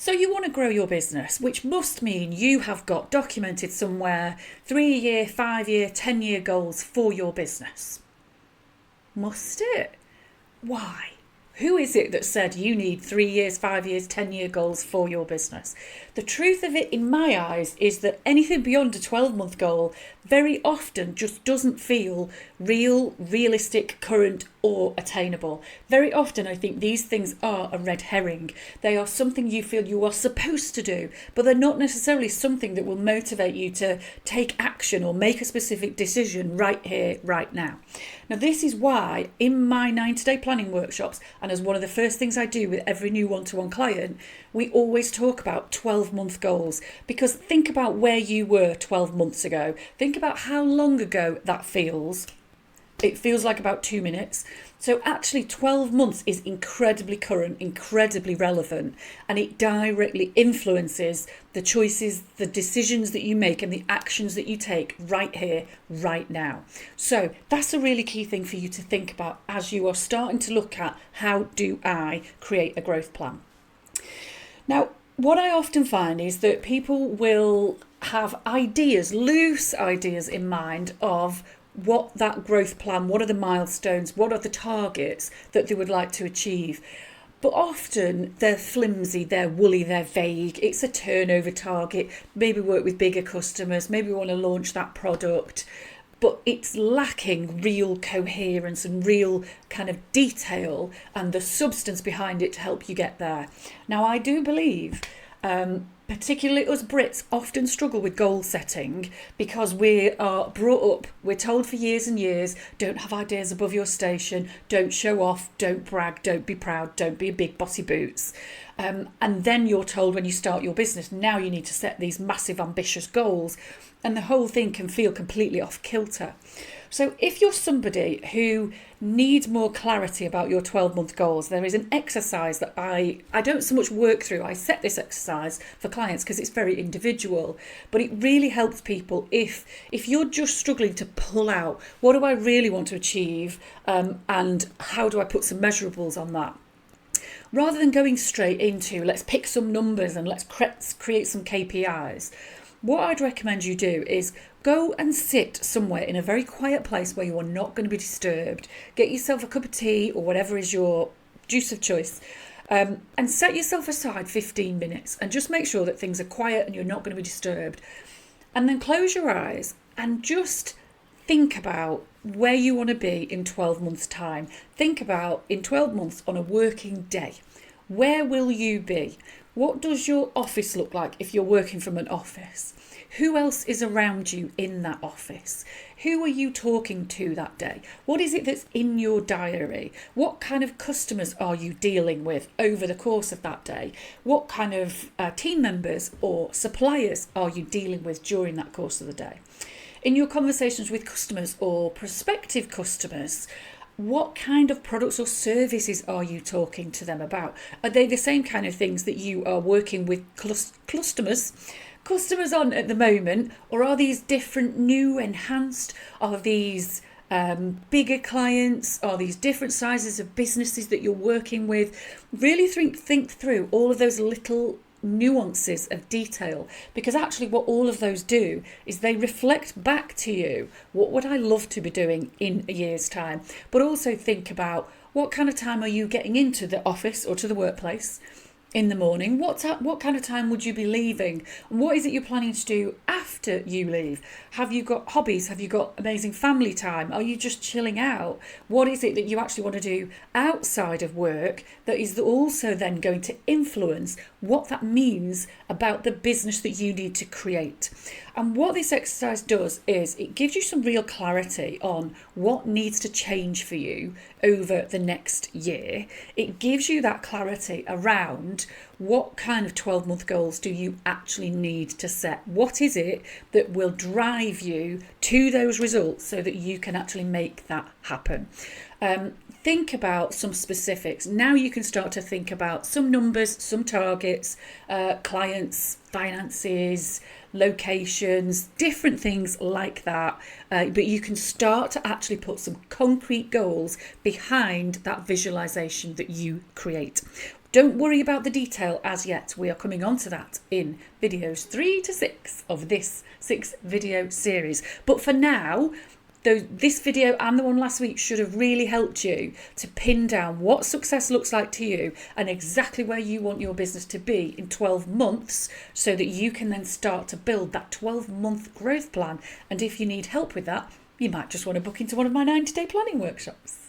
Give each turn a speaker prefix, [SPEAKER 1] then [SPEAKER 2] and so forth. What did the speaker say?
[SPEAKER 1] So you want to grow your business, which must mean you have got documented somewhere 3-year, 5-year, 10-year goals for your business. Must it? Why? Who is it that said you need 3 years, 5 years, 10-year goals for your business? The truth of it, in my eyes, is that anything beyond a 12-month goal very often just doesn't feel real, realistic, current, or attainable. Very often, I think these things are a red herring. They are something you feel you are supposed to do, but they're not necessarily something that will motivate you to take action or make a specific decision right here, right now. Now, this is why in my 90-day planning workshops, and as one of the first things I do with every new one-to-one client, we always talk about 12-month goals, because think about where you were 12 months ago. Think about how long ago that feels. It feels like about 2 minutes. So actually 12 months is incredibly current, incredibly relevant, and it directly influences the choices, the decisions that you make and the actions that you take right here, right now. So that's a really key thing for you to think about as you are starting to look at how do I create a growth plan. Now, what I often find is that people will have ideas, loose ideas in mind of what that growth plan, what are the milestones, what are the targets that they would like to achieve. But often they're flimsy, they're woolly, they're vague. It's a turnover target, maybe work with bigger customers, maybe we want to launch that product, but it's lacking real coherence and real kind of detail and the substance behind it to help you get there. Now, I do believe particularly us Brits often struggle with goal setting because we are brought up, we're told for years and years, don't have ideas above your station, don't show off, don't brag, don't be proud, don't be a big bossy boots. And then you're told when you start your business, now you need to set these massive ambitious goals, and the whole thing can feel completely off kilter. So if you're somebody who needs more clarity about your 12-month goals, there is an exercise that I don't so much work through. I set this exercise for clients because it's very individual, but it really helps people if you're just struggling to pull out, what do I really want to achieve, and how do I put some measurables on that? Rather than going straight into let's pick some numbers and let's create some KPIs, what I'd recommend you do is go and sit somewhere in a very quiet place where you are not going to be disturbed. Get yourself a cup of tea or whatever is your juice of choice, and set yourself aside 15 minutes and just make sure that things are quiet and you're not going to be disturbed. And then close your eyes and just think about where you want to be in 12 months' time. Think about in 12 months on a working day. Where will you be? What does your office look like if you're working from an office? Who else is around you in that office? Who are you talking to that day? What is it that's in your diary? What kind of customers are you dealing with over the course of that day? What kind of team members or suppliers are you dealing with during that course of the day? In your conversations with customers or prospective customers, what kind of products or services are you talking to them about? Are they the same kind of things that you are working with customers on at the moment, or are these different, new, enhanced? Are these bigger clients? Are these different sizes of businesses that you're working with? Really think through all of those little nuances of detail, because actually what all of those do is they reflect back to you, what would I love to be doing in a year's time? But also think about what kind of time are you getting into the office or to the workplace in the morning? What kind of time would you be leaving? And what is it you're planning to do after you leave? Have you got hobbies? Have you got amazing family time? Are you just chilling out? What is it that you actually want to do outside of work that is also then going to influence what that means about the business that you need to create? And what this exercise does is it gives you some real clarity on what needs to change for you over the next year. It gives you that clarity around what kind of 12-month goals do you actually need to set? What is it that will drive you to those results so that you can actually make that happen? Think about some specifics. Now you can start to think about some numbers, some targets, clients, finances, locations, different things like that. But you can start to actually put some concrete goals behind that visualization that you create. Don't worry about the detail as yet. We are coming on to that in videos 3 to 6 of this 6-video series. But for now, this video and the one last week should have really helped you to pin down what success looks like to you and exactly where you want your business to be in 12 months so that you can then start to build that 12-month growth plan. And if you need help with that, you might just want to book into one of my 90-day planning workshops.